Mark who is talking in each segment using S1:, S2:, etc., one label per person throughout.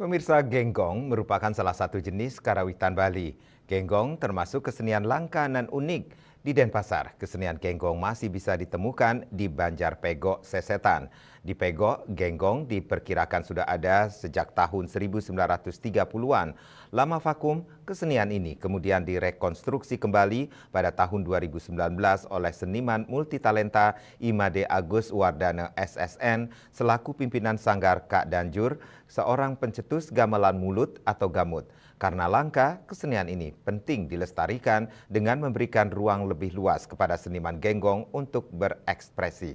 S1: Pemirsa, genggong merupakan salah satu jenis karawitan Bali. Genggong termasuk kesenian langka dan unik. Di Denpasar, kesenian genggong masih bisa ditemukan di Banjar Pegok, Sesetan. Di Pegok, genggong diperkirakan sudah ada sejak tahun 1930-an. Lama vakum, kesenian ini kemudian direkonstruksi kembali pada tahun 2019 oleh seniman multitalenta Imade Agus Wardana SSN selaku pimpinan Sanggar Kak Danjur, seorang pencetus gamelan mulut atau gamut. Karena langka, kesenian ini penting dilestarikan dengan memberikan ruang lebih luas kepada seniman genggong untuk berekspresi.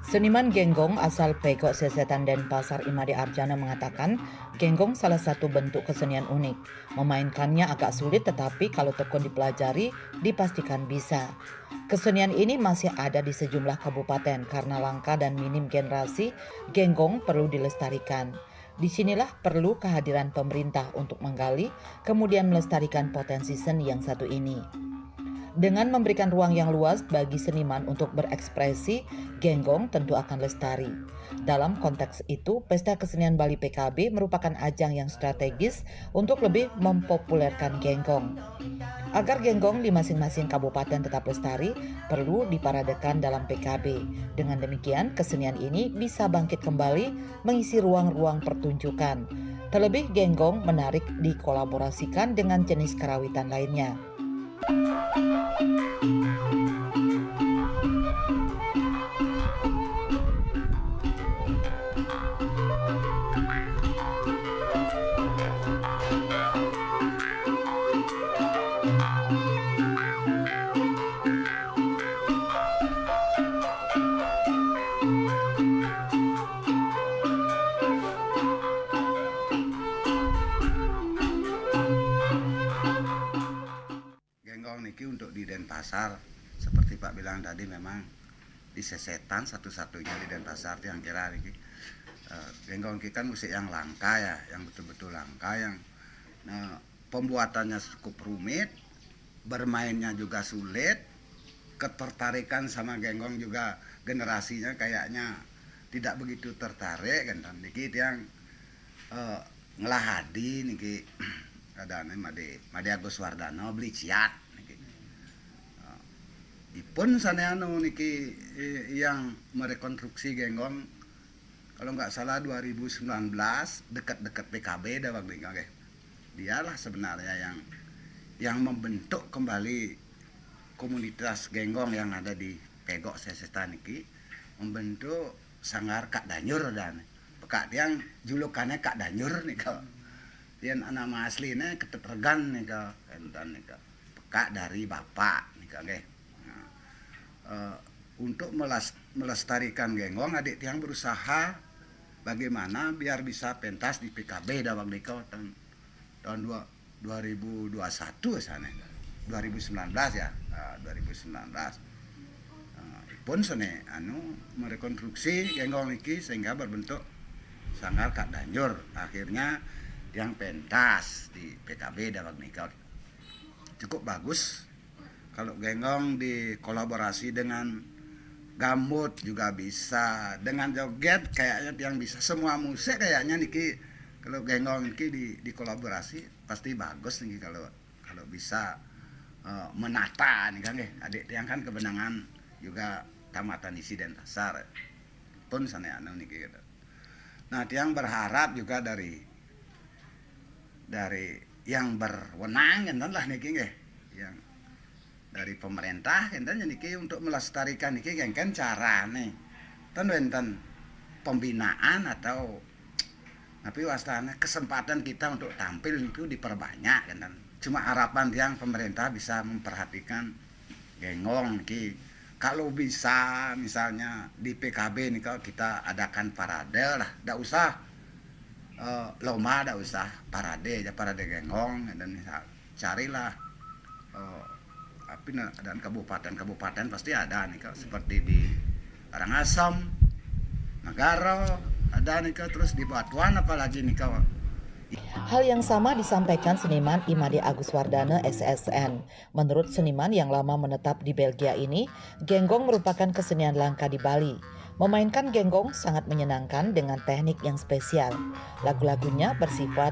S2: Seniman genggong asal Pegok Sesetan Denpasar Imade Arjana mengatakan genggong salah satu bentuk kesenian unik. Memainkannya agak sulit tetapi kalau tekun dipelajari dipastikan bisa. Kesenian ini masih ada di sejumlah kabupaten karena langka dan minim generasi, genggong perlu dilestarikan. Disinilah perlu kehadiran pemerintah untuk menggali kemudian melestarikan potensi seni yang satu ini. Dengan memberikan ruang yang luas bagi seniman untuk berekspresi, genggong tentu akan lestari. Dalam konteks itu, Pesta Kesenian Bali PKB merupakan ajang yang strategis untuk lebih mempopulerkan genggong. Agar genggong di masing-masing kabupaten tetap lestari, perlu diparadekan dalam PKB. Dengan demikian, kesenian ini bisa bangkit kembali mengisi ruang-ruang pertunjukan. Terlebih, genggong menarik dikolaborasikan dengan jenis karawitan lainnya.
S3: Genggong niki untuk di Denpasar seperti Pak bilang tadi memang di Sesetan satu-satunya di Denpasar yang kira niki genggong niki kan musik yang langka ya, yang betul-betul langka yang pembuatannya cukup rumit, bermainnya juga sulit, ketertarikan sama genggong juga generasinya kayaknya tidak begitu tertarik kan niki yang ngelahadi niki ada Made Agus Wardana beli ciat ipun saneano niki yang merekonstruksi genggong kalau nggak salah 2019 dekat-dekat PKB dah waktu itu. Dialah sebenarnya yang membentuk kembali komunitas genggong yang ada di Pegok Sesetan niki, membentuk Sanggar Kak Danjur dan Kak yang julukannya Kak Danjur nih kau. Dia nama aslinya Ketetergan nih kau, enten nih kau. Kak dari bapak nih kau untuk melestarikan genggong, adik tiang berusaha bagaimana biar bisa pentas di PKB dawang dikau tahun 2021 sana 2019 ya 2019 pun sene merekonstruksi genggong iki sehingga berbentuk Sanggar Kak Danjur, akhirnya yang pentas di PKB dawang dikau cukup bagus. Kalau genggong dikolaborasi dengan gambut juga bisa, dengan joget kayaknya yang bisa, semua musik kayaknya niki kalau genggong niki dikolaborasi pasti bagus nih kalau bisa menata nih kan adik tiang kan kebenangan juga tamatan isi Denpasar pun sana anu niki gitu. Nah tiang berharap juga dari yang berwenang kan lah niki yang dari pemerintah enten niki untuk melestarikan niki kan cara nih enten pembinaan atau tapi wastana kesempatan kita untuk tampil itu diperbanyak kan cuma harapan yang pemerintah bisa memperhatikan genggong niki kalau bisa misalnya di PKB nih kalau kita adakan parade lah ndak usah lomba ndak usah parade aja parade genggong dan carilah tapi dan kabupaten pasti ada nih kak seperti di Karangasem, Nagaro ada nih kak terus di Batuan apalagi nih kak
S2: Hal yang sama disampaikan seniman Imade Agus Wardana SSN. Menurut seniman yang lama menetap di Belgia ini, genggong merupakan kesenian langka di Bali. Memainkan genggong sangat menyenangkan dengan teknik yang spesial. Lagu-lagunya bersifat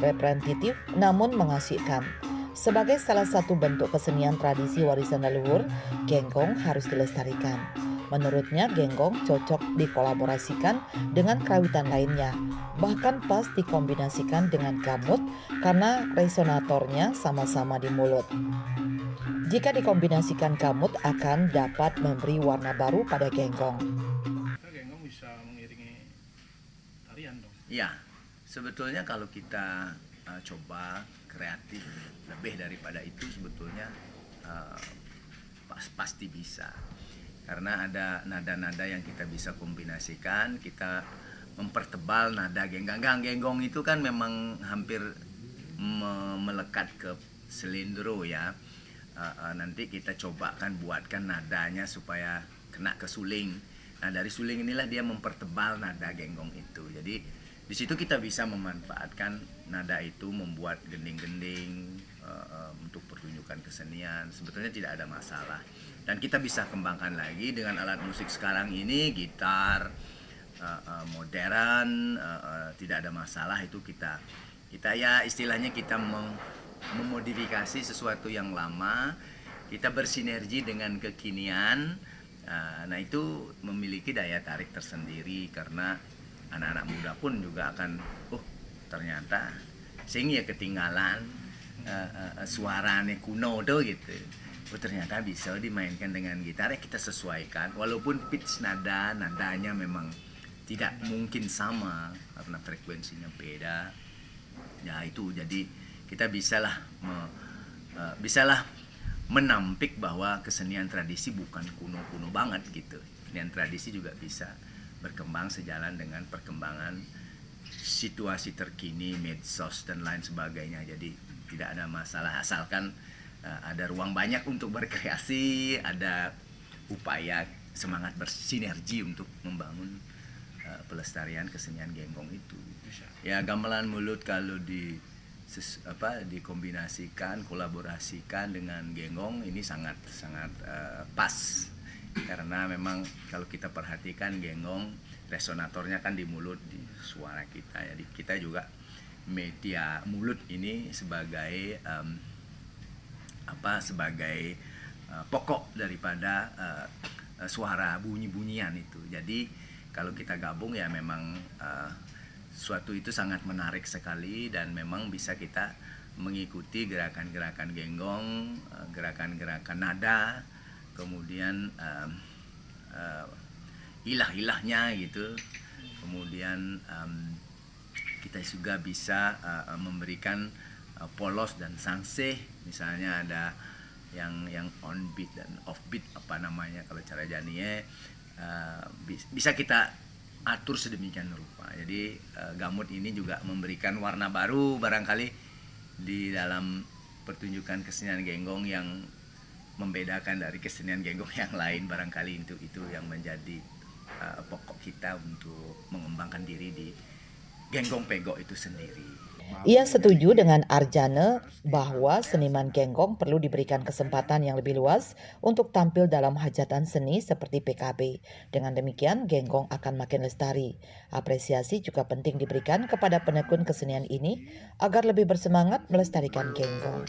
S2: repetitif namun mengasihkan. Sebagai salah satu bentuk kesenian tradisi warisan leluhur, genggong harus dilestarikan. Menurutnya, genggong cocok dikolaborasikan dengan kerawitan lainnya, bahkan pas dikombinasikan dengan gamut karena resonatornya sama-sama di mulut. Jika dikombinasikan gamut akan dapat memberi warna baru pada genggong.
S4: Genggong bisa mengiringi tarian dong.
S5: Ya, sebetulnya kalau kita coba kreatif lebih daripada itu sebetulnya pasti bisa. Karena ada nada-nada yang kita bisa kombinasikan, kita mempertebal nada genggong. Genggong itu kan memang hampir melekat ke selendro ya. Nanti kita cobakan buatkan nadanya supaya kena ke suling. Nah dari suling inilah dia mempertebal nada genggong itu. Jadi di situ kita bisa memanfaatkan nada itu membuat gending-gending untuk pertunjukan kesenian. Sebetulnya tidak ada masalah. Dan kita bisa kembangkan lagi dengan alat musik sekarang ini, gitar modern, tidak ada masalah itu kita ya istilahnya kita memodifikasi sesuatu yang lama, kita bersinergi dengan kekinian. Nah itu memiliki daya tarik tersendiri karena anak-anak muda pun juga akan ternyata sing ya ketinggalan suaranya kuno tuh gitu. Ternyata bisa dimainkan dengan gitar, ya kita sesuaikan walaupun pitch nadanya memang tidak mungkin sama karena frekuensinya beda ya. Itu jadi kita bisalah menampik bahwa kesenian tradisi bukan kuno-kuno banget gitu. Kesenian tradisi juga bisa berkembang sejalan dengan perkembangan situasi terkini, medsos dan lain sebagainya. Jadi tidak ada masalah asalkan ada ruang banyak untuk berkreasi, ada upaya semangat bersinergi untuk membangun pelestarian kesenian genggong itu. Ya gamelan mulut kalau dikombinasikan, kolaborasikan dengan genggong ini sangat pas. Karena memang kalau kita perhatikan genggong resonatornya kan di mulut, di suara kita. Jadi kita juga media mulut ini sebagai pokok daripada suara bunyi-bunyian itu. Jadi kalau kita gabung ya memang suatu itu sangat menarik sekali dan memang bisa kita mengikuti gerakan-gerakan genggong, gerakan-gerakan nada, kemudian ilah-ilahnya gitu. Kemudian kita juga bisa memberikan polos dan sangseh, misalnya ada yang on beat dan off beat apa namanya kalau cara janinya bisa kita atur sedemikian rupa. Jadi gamut ini juga memberikan warna baru barangkali di dalam pertunjukan kesenian genggong yang membedakan dari kesenian genggong yang lain. Barangkali itu yang menjadi pokok kita untuk mengembangkan diri di genggong pego itu sendiri.
S2: Ia setuju dengan Arjana bahwa seniman genggong perlu diberikan kesempatan yang lebih luas untuk tampil dalam hajatan seni seperti PKB. Dengan demikian, genggong akan makin lestari. Apresiasi juga penting diberikan kepada penekun kesenian ini agar lebih bersemangat melestarikan genggong.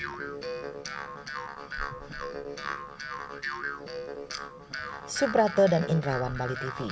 S2: Subrata dan Indrawan, Bali TV.